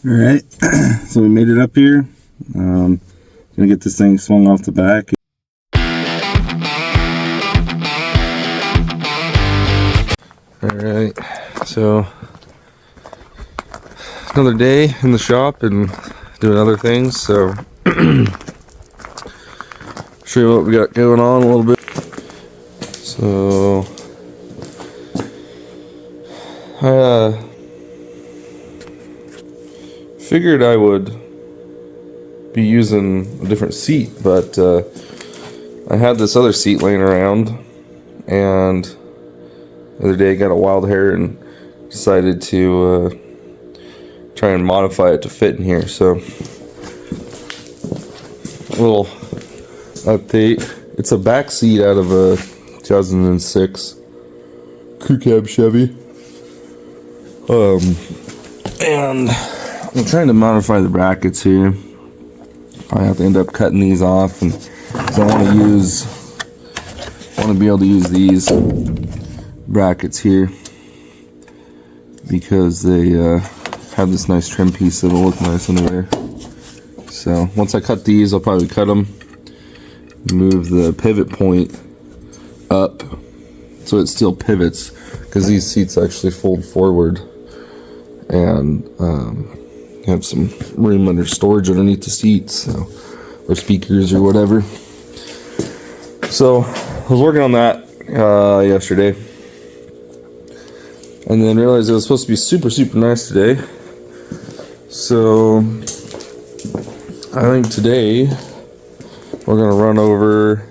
Alright, so we made it up here. Gonna get this thing swung off the back. Alright, so another day in the shop and doing other things, so show you what we got going on a little bit. So I figured I would be using a different seat, but I had this other seat laying around, and the other day I got a wild hair and decided to try and modify it to fit in here. So a little update. It's a back seat out of a 2006 crew cab Chevy. And I'm trying to modify the brackets here. I have to end up cutting these off, and so I want to be able to use these brackets here because they have this nice trim piece that'll look nice under there. So once I cut these, I'll probably cut them, move the pivot point up so it still pivots, because these seats actually fold forward and have some room under storage underneath the seats, so, or speakers or whatever. So I was working on that yesterday, and then realized it was supposed to be super nice today. So I think today we're gonna run over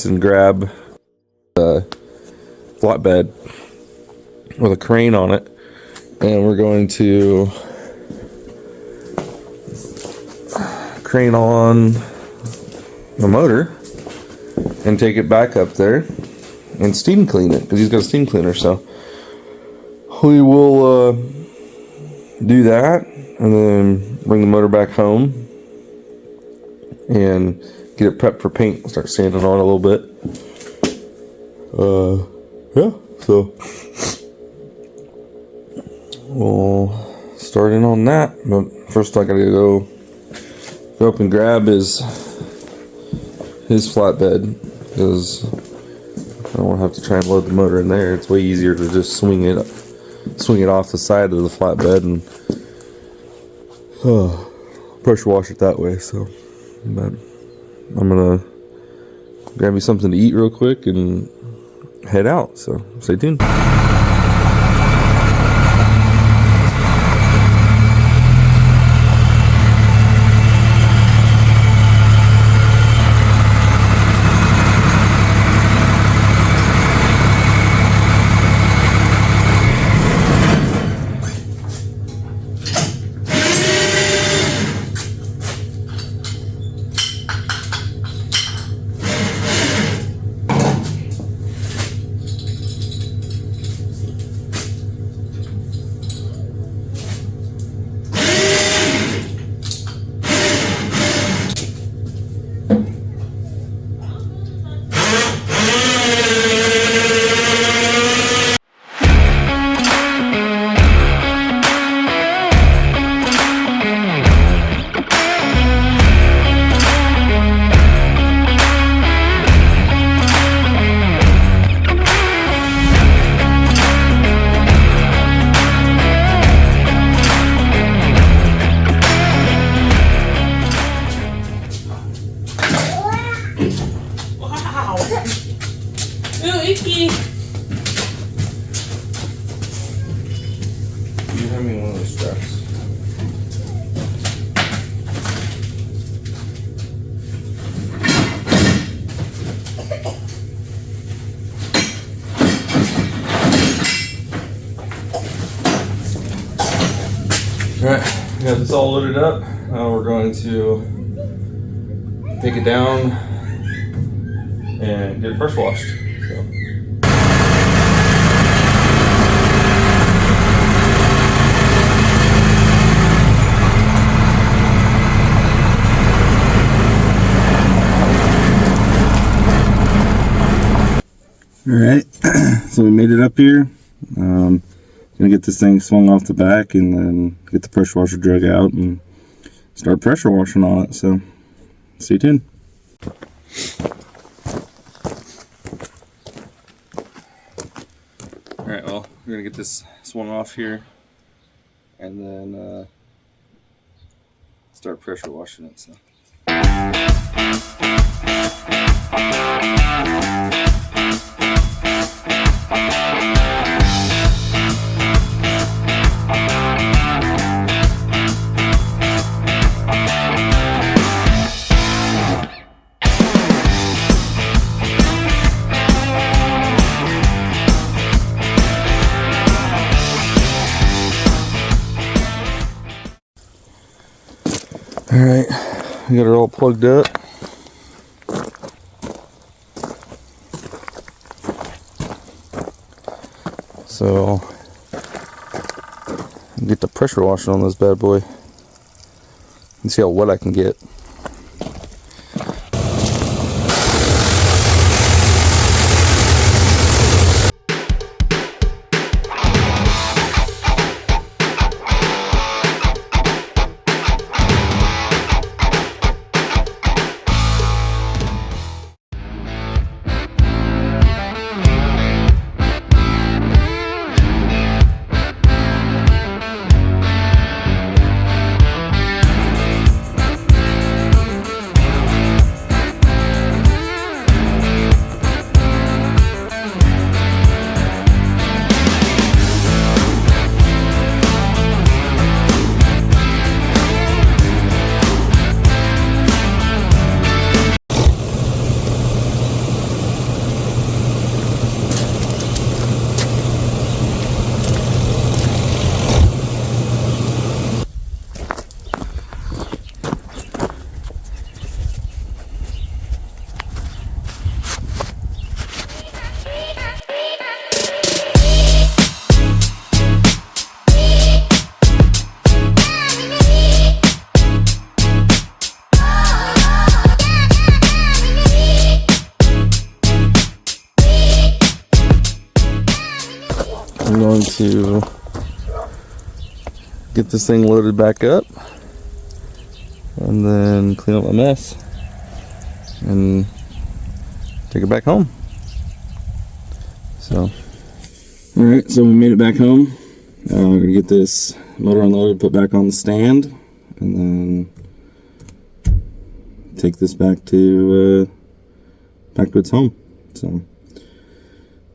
and grab a flatbed with a crane on it, and we're going to crane on the motor and take it back up there and steam clean it, because he's got a steam cleaner. So we will do that and then bring the motor back home and get it prepped for paint. Start sanding on a little bit. Yeah, so we'll start in on that. But first I gotta go up and grab his flatbed, because I don't want to have to try and load the motor in there. It's way easier to just swing it off the side of the flatbed and pressure wash it that way. So, but I'm gonna grab me something to eat real quick and head out. So stay tuned. Alright, we got this all loaded up. Now we're going to take it down and get it pressure washed. So. Alright, so we made it up here. Gonna Gonna get this thing swung off the back and then get the pressure washer drug out and start pressure washing on it. So stay tuned. Alright, well, we're gonna get this swung off here and then start pressure washing it. So. Alright, we got her all plugged up. So, get the pressure washer on this bad boy and see how wet I can get. I'm going to get this thing loaded back up and then clean up my mess and take it back home. So, alright, so we made it back home. We're gonna get this motor unloaded, put back on the stand, and then take this back to its home. So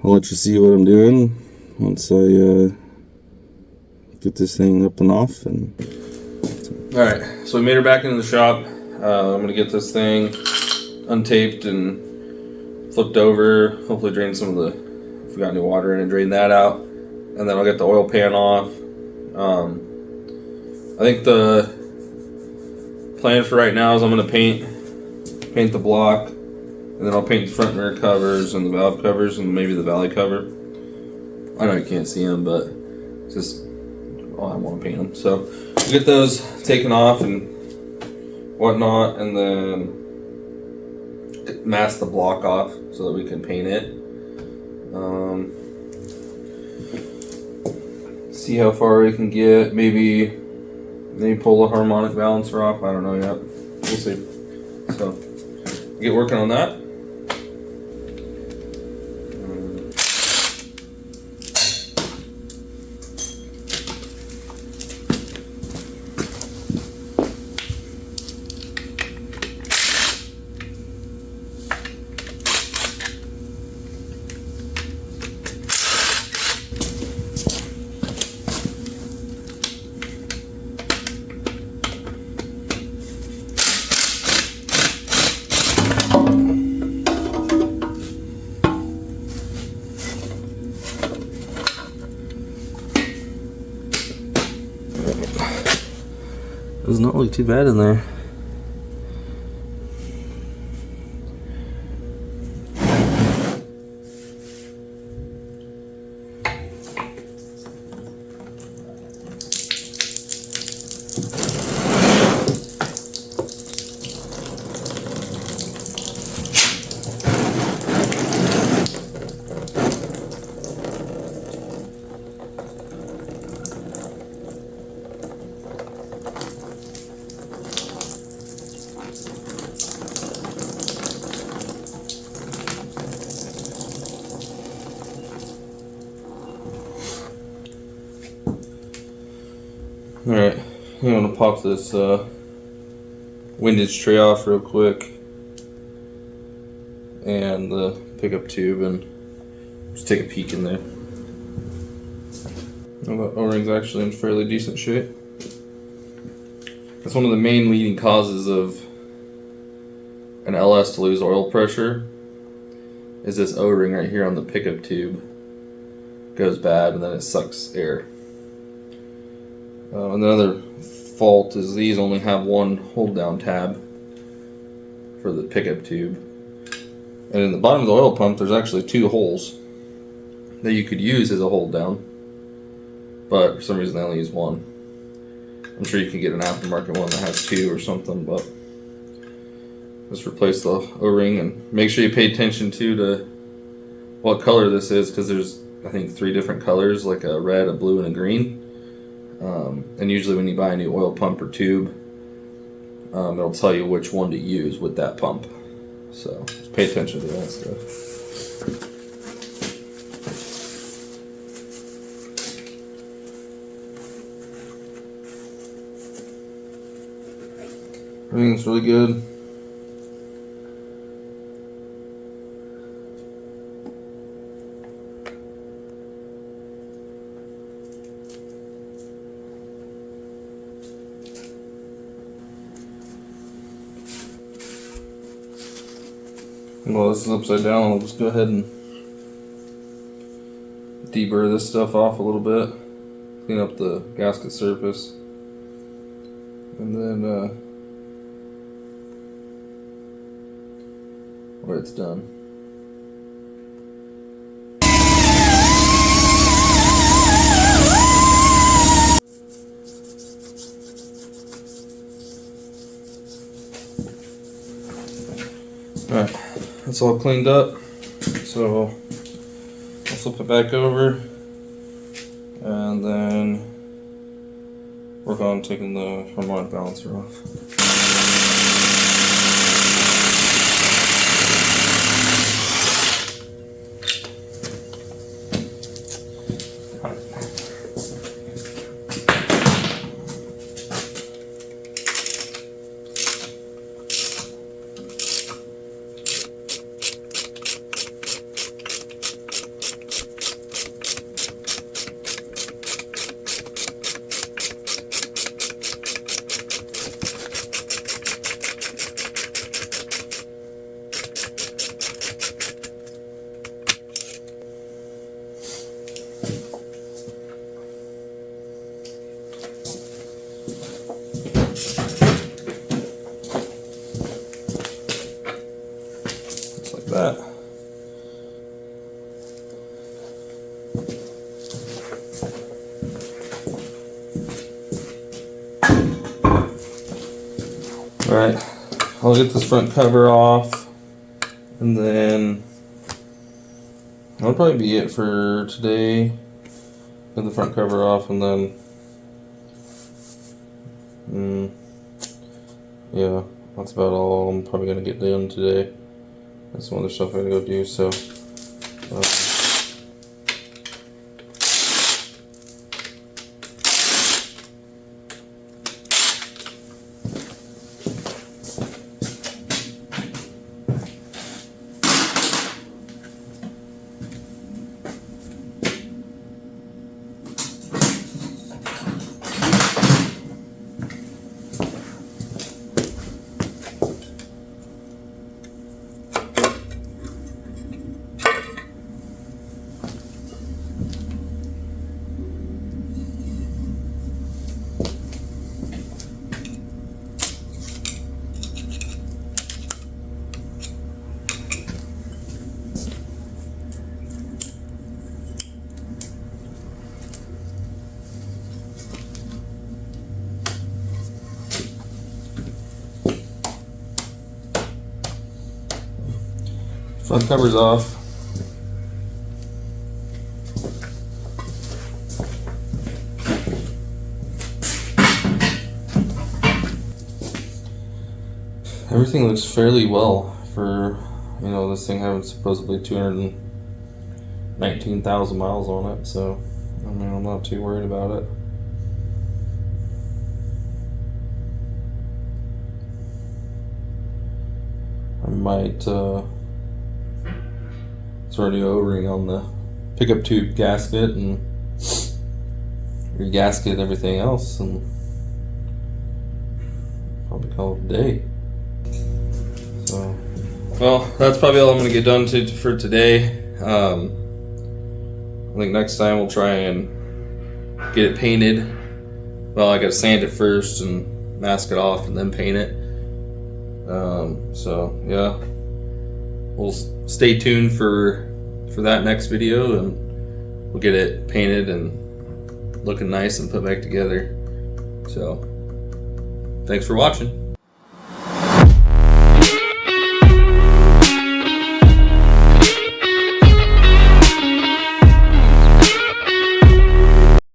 I'll let you see what I'm doing once I get this thing up and off. And alright, so we made her back into the shop. I'm gonna get this thing untaped and flipped over, hopefully drain some of the, if we got any water in it, drain that out, and then I'll get the oil pan off. I think the plan for right now is I'm gonna paint the block, and then I'll paint the front mirror covers and the valve covers and maybe the valley cover. I know you can't see them, but it's just, oh, I want to paint them. So we'll get those taken off and whatnot, and then mask the block off so that we can paint it. See how far we can get. Maybe pull the harmonic balancer off. I don't know yet. We'll see. So get working on that. It does not look too bad in there. Alright, I'm going to pop this windage tray off real quick and the pickup tube and just take a peek in there. The O-ring's actually in fairly decent shape. That's one of the main leading causes of an LS to lose oil pressure, is this O-ring right here on the pickup tube goes bad and then it sucks air. Another fault is these only have one hold down tab for the pickup tube, and in the bottom of the oil pump there's actually 2 holes that you could use as a hold down, but for some reason they only use one. I'm sure you can get an aftermarket one that has 2 or something, but just replace the O-ring and make sure you pay attention to what color this is, because there's I think 3 different colors, like a red, a blue, and a green. And usually when you buy a new oil pump or tube, it'll tell you which one to use with that pump. So just pay attention to that stuff. Everything's really good. Well, this is upside down. I'll just go ahead and deburr this stuff off a little bit, clean up the gasket surface, and then when it's done. Alright, that's all cleaned up, so I'll flip it back over and then work on taking the harmonic balancer off. That. Alright, I'll get this front cover off, and then that'll probably be it for today. Get the front cover off, and then yeah, that's about all I'm probably gonna get done today. That's some other stuff I'm gonna go do, so front cover's off. Everything looks fairly well for, you know, this thing having supposedly 219,000 miles on it, so I mean, I'm not too worried about it. might throw a new O-ring on the pickup tube gasket and re-gasket everything else, and probably call it a day. So, well, that's probably all I'm going to get done for today. I think next time we'll try and get it painted. Well, I got to sand it first and mask it off and then paint it. So yeah, we'll stay tuned for that next video, and we'll get it painted and looking nice and put back together. So thanks for watching.